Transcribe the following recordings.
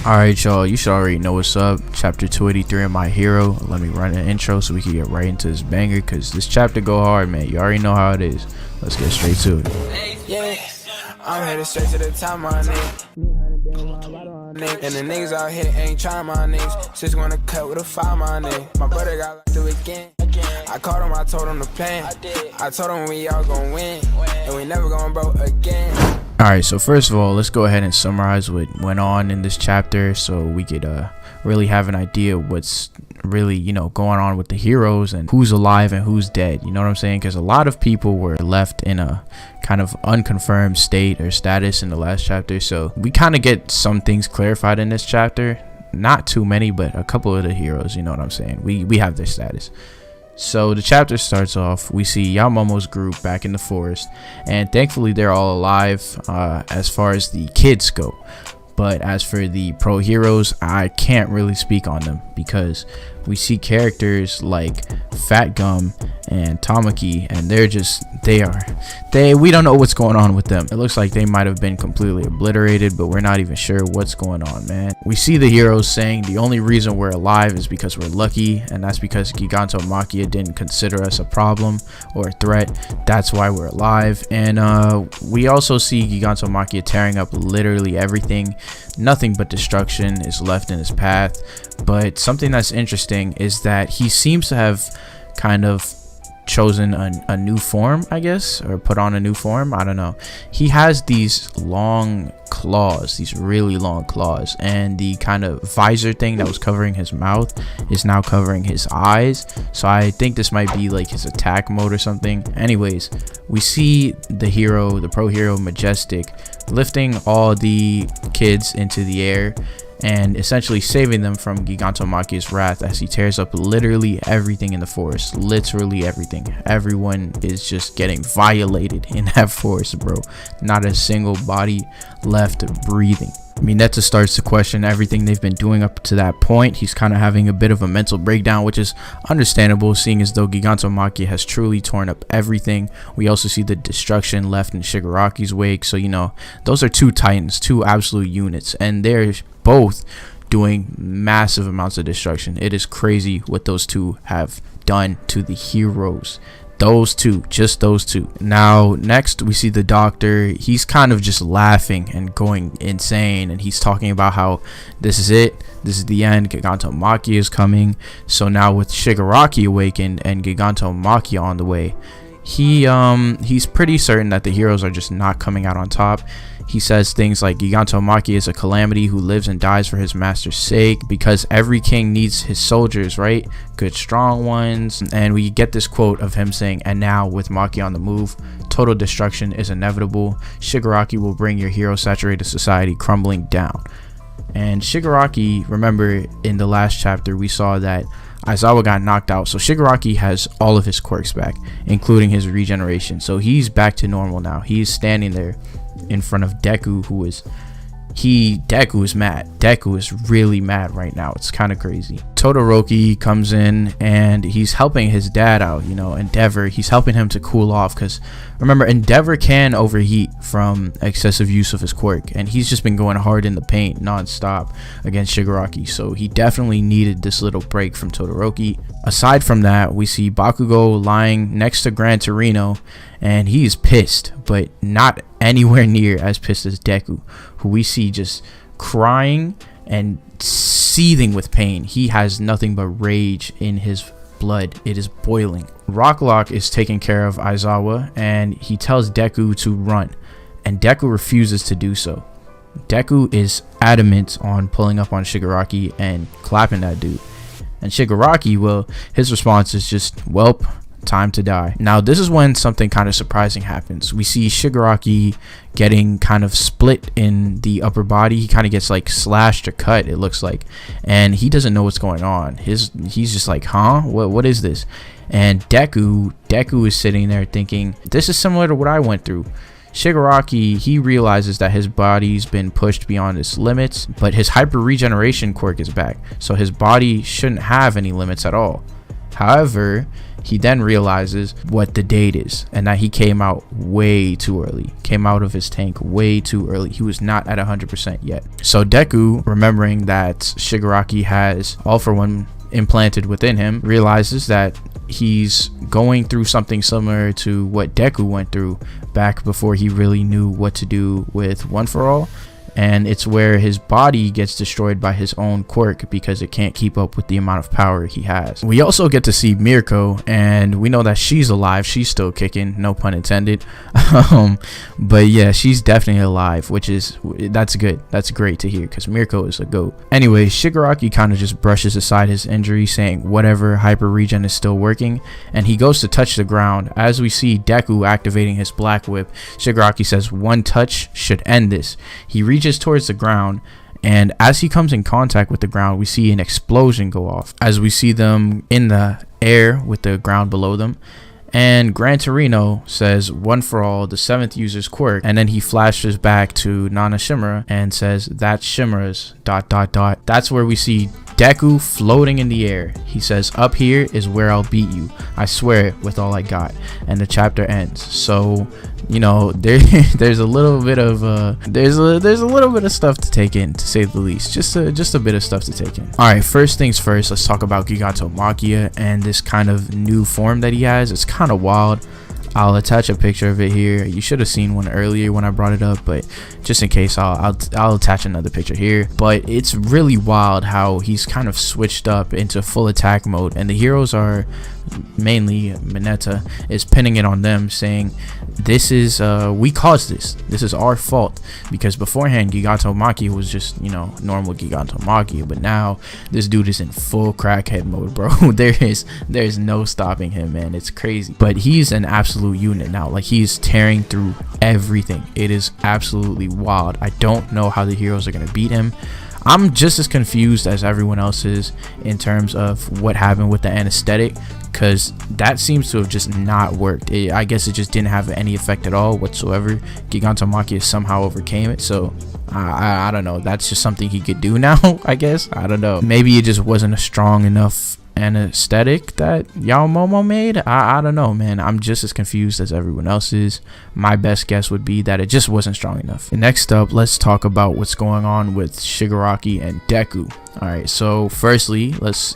Alright y'all, you should already know what's up. Chapter 283 of My Hero. Let me run an intro so we can get right into this banger, because this chapter go hard, man. You already know how it is. Let's get straight to it. Yeah, I'm headed straight to the top, my nigga. And the niggas out here ain't trying, my niggas. Just wanna cut with a fire, my nigga. My brother got locked up again. I called him, I told him the plan. I told him we all gon' win, and we never gon' broke again. Alright, so first of all, let's go ahead and summarize what went on in this chapter so we could really have an idea what's really, you know, going on with the heroes and who's alive and who's dead. You know what I'm saying? Because a lot of people were left in a kind of unconfirmed state or status in the last chapter. So we kind of get some things clarified in this chapter. Not too many, but a couple of the heroes, you know what I'm saying? We have their status. So the chapter starts off, we see Yamomo's group back in the forest, and thankfully they're all alive as far as the kids go. But as for the pro heroes, I can't really speak on them because we see characters like Fat Gum and Tamaki, and we don't know what's going on with them. It looks like they might have been completely obliterated, but we're not even sure what's going on, man. We see the heroes saying the only reason we're alive is because we're lucky, and that's because Gigantomachia didn't consider us a problem or a threat. That's why we're alive. And we also see Gigantomachia tearing up literally everything. Nothing but destruction is left in his path. But something that's interesting is that he seems to have kind of chosen a new form, I guess, or put on a new form. I don't know. He has these long claws, these really long claws, and the kind of visor thing that was covering his mouth is now covering his eyes. So I think this might be like his attack mode or something. Anyways, we see the pro hero Majestic lifting all the kids into the air and essentially saving them from Gigantomachia's wrath as he tears up literally everything in the forest. Literally everything. Everyone is just getting violated in that forest, bro. Not a single body left breathing. I mean, that just starts to question everything they've been doing up to that point. He's kind of having a bit of a mental breakdown, which is understandable, seeing as though Gigantomachia has truly torn up everything. We also see the destruction left in Shigaraki's wake. So, you know, those are two titans, two absolute units, and they're both doing massive amounts of destruction. It is crazy what those two have done to the heroes. Those two, just those two. Now next we see the doctor. He's kind of just laughing and going insane, and he's talking about how this is it, this is the end, Gigantomachia is coming. So now with Shigaraki awakened and Gigantomachia on the way, he's pretty certain that the heroes are just not coming out on top. He says things like Gigantomachia is a calamity who lives and dies for his master's sake, because every king needs his soldiers, right? Good strong ones. And we get this quote of him saying, and now with Maki on the move, total destruction is inevitable. Shigaraki will bring your hero saturated society crumbling down. And Shigaraki, remember in the last chapter we saw that Aizawa got knocked out, so Shigaraki has all of his quirks back, including his regeneration. So he's back to normal now. He's standing there in front of DEKU, Deku is mad. Deku is really mad right now. It's kind of crazy. Todoroki comes in and he's helping his dad out, you know, Endeavor. He's helping him to cool off, because remember, Endeavor can overheat from excessive use of his quirk, and he's just been going hard in the paint non-stop against Shigaraki, so he definitely needed this little break from Todoroki. Aside from that, we see Bakugo lying next to Gran Torino, and he's pissed, but not anywhere near as pissed as Deku, who we see just crying and seething with pain. He has nothing but rage in his blood. It is boiling. Rocklock is taking care of Aizawa, and he tells Deku to run, and Deku refuses to do so. Deku is adamant on pulling up on Shigaraki and clapping that dude. And Shigaraki, well, his response is just, welp, time to die. Now this is when something kind of surprising happens. We see Shigaraki getting kind of split in the upper body. He kind of gets like slashed or cut, it looks like, and he doesn't know what's going on. He's just like, huh, what is this? And Deku is sitting there thinking, this is similar to what I went through. Shigaraki, he realizes that his body's been pushed beyond its limits, but his hyper regeneration quirk is back, so his body shouldn't have any limits at all. However, he then realizes what the date is, and that he came out way too early, came out of his tank way too early. He was not at 100% yet. So Deku, remembering that Shigaraki has All For One implanted within him, realizes that he's going through something similar to what Deku went through back before he really knew what to do with One For All. And it's where his body gets destroyed by his own quirk because it can't keep up with the amount of power he has. We also get to see Mirko, and we know that she's alive. She's still kicking, no pun intended. But yeah, she's definitely alive, that's good. That's great to hear, because Mirko is a goat. Anyway, Shigaraki kind of just brushes aside his injury, saying whatever, hyper regen is still working, and he goes to touch the ground. As we see Deku activating his black whip, Shigaraki says one touch should end this. He reaches towards the ground, and as he comes in contact with the ground, we see an explosion go off as we see them in the air with the ground below them. And Torino says One For All, the 7th user's quirk, and then he flashes back to Nana Shimura and says that's Shimura's ... That's where we see Deku floating in the air. He says up here is where I'll beat you, I swear it with all I got. And the chapter ends. So you know, there's a little bit of there's a little bit of stuff to take in, to say the least. Just a bit of stuff to take in. All right, first things first, let's talk about Gigato Makia and this kind of new form that he has. It's kind of wild. I'll attach a picture of it here. You should have seen one earlier when I brought it up, but just in case, I'll attach another picture here. But it's really wild how he's kind of switched up into full attack mode, and the heroes are mainly Mineta is pinning it on them, saying this is we caused this is our fault, because beforehand Gigantomachia was just, you know, normal Gigantomachia, but now this dude is in full crackhead mode, bro. there's no stopping him, man. It's crazy. But he's an absolute unit now. Like, he's tearing through everything. It is absolutely wild. I don't know how the heroes are gonna beat him. I'm just as confused as everyone else is in terms of what happened with the anesthetic, because that seems to have just not worked. I guess it just didn't have any effect at all whatsoever. Gigantomachia somehow overcame it, so I don't know. That's just something he could do now, I guess. I don't know. Maybe it just wasn't a strong enough anesthetic that Yaomomo made. I don't know, man. I'm just as confused as everyone else is. My best guess would be that it just wasn't strong enough. Next up, let's talk about what's going on with Shigaraki and Deku. All right, so firstly, let's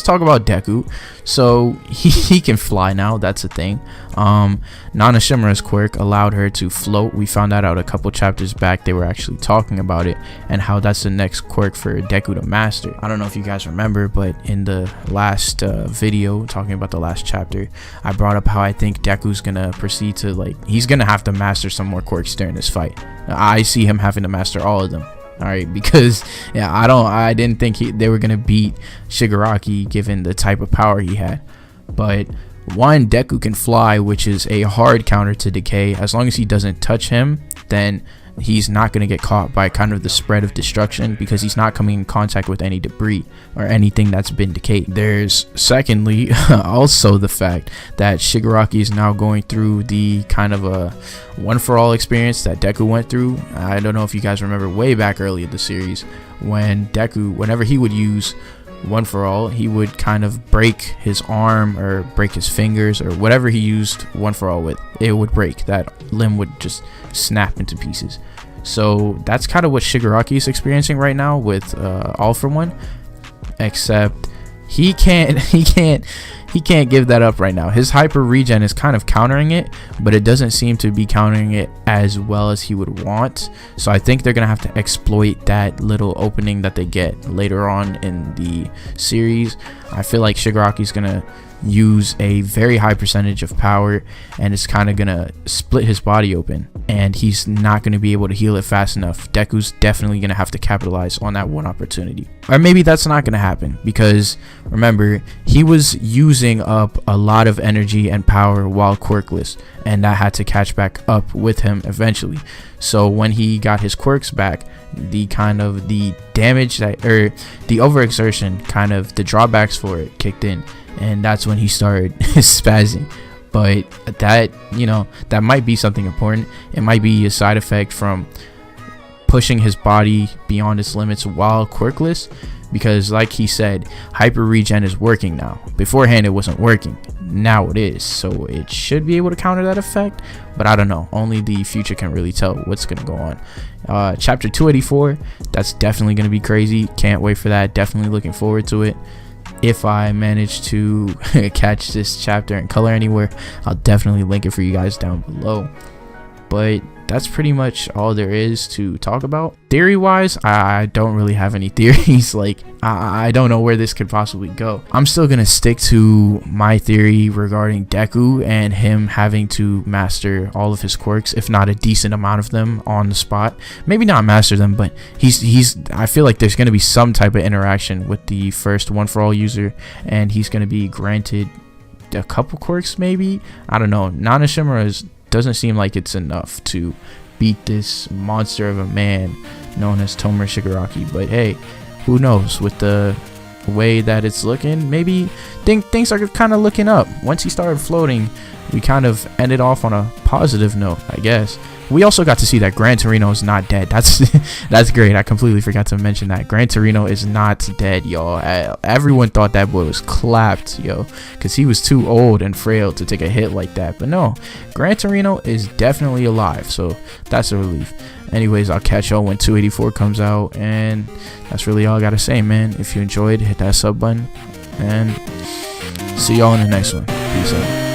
talk about Deku. So he can fly now. That's a thing. Nana Shimura's quirk allowed her to float. We found that out a couple chapters back. They were actually talking about it and how that's the next quirk for Deku to master. I don't know if you guys remember, but in the last video talking about the last chapter, I brought up how I think Deku's gonna proceed to, like, he's gonna have to master some more quirks during this fight. I see him having to master all of them. All right, because yeah, I didn't think they were gonna beat Shigaraki given the type of power he had. But one, Deku can fly, which is a hard counter to decay. As long as he doesn't touch him, then he's not going to get caught by kind of the spread of destruction, because he's not coming in contact with any debris or anything that's been decayed. There's secondly also the fact that Shigaraki is now going through the kind of a One For All experience that Deku went through. I don't know if you guys remember way back early in the series when Deku, whenever he would use One For All, he would kind of break his arm or break his fingers or whatever he used One For All with. It would break. That limb would just snap into pieces. So that's kind of what Shigaraki is experiencing right now with All For One, except he can't give that up right now. His hyper regen is kind of countering it, but it doesn't seem to be countering it as well as he would want. So I think they're gonna have to exploit that little opening that they get later on in the series. I feel like Shigaraki's gonna use a very high percentage of power, and it's kind of gonna split his body open, and he's not going to be able to heal it fast enough. Deku's definitely going to have to capitalize on that one opportunity. Or maybe that's not going to happen, because remember, he was using up a lot of energy and power while quirkless, and that had to catch back up with him eventually. So when he got his quirks back, the kind of the damage that, or the overexertion, kind of the drawbacks for it kicked in, and that's when he started spazzing. But that, you know, that might be something important. It might be a side effect from pushing his body beyond its limits while quirkless, because like he said, hyper regen is working now. Beforehand it wasn't working. now it is, so it should be able to counter that effect, but I don't know. Only the future can really tell what's gonna go on. Chapter 284, that's definitely gonna be crazy. Can't wait for that. Definitely looking forward to it. If I manage to catch this chapter in color anywhere, I'll definitely link it for you guys down below. But that's pretty much all there is to talk about. Theory wise, I don't really have any theories. Like, I don't know where this could possibly go. I'm still gonna stick to my theory regarding Deku and him having to master all of his quirks, if not a decent amount of them on the spot. Maybe not master them, but I feel like there's gonna be some type of interaction with the first One For All user, and he's gonna be granted a couple quirks, maybe. I don't know. Nanashimura doesn't seem like it's enough to beat this monster of a man known as Tomer Shigaraki, but hey, who knows? With the way that it's looking, maybe things are kind of looking up. Once he started floating, we kind of ended off on a positive note, I guess. We also got to see that Gran Torino is not dead. That's great. I completely forgot to mention that Gran Torino is not dead, y'all. Everyone thought that boy was clapped, yo, because he was too old and frail to take a hit like that. But no, Gran Torino is definitely alive, so that's a relief. Anyways, I'll catch y'all when 284 comes out, and that's really all I gotta say, man. If you enjoyed, hit that sub button, and see y'all in the next one. Peace out.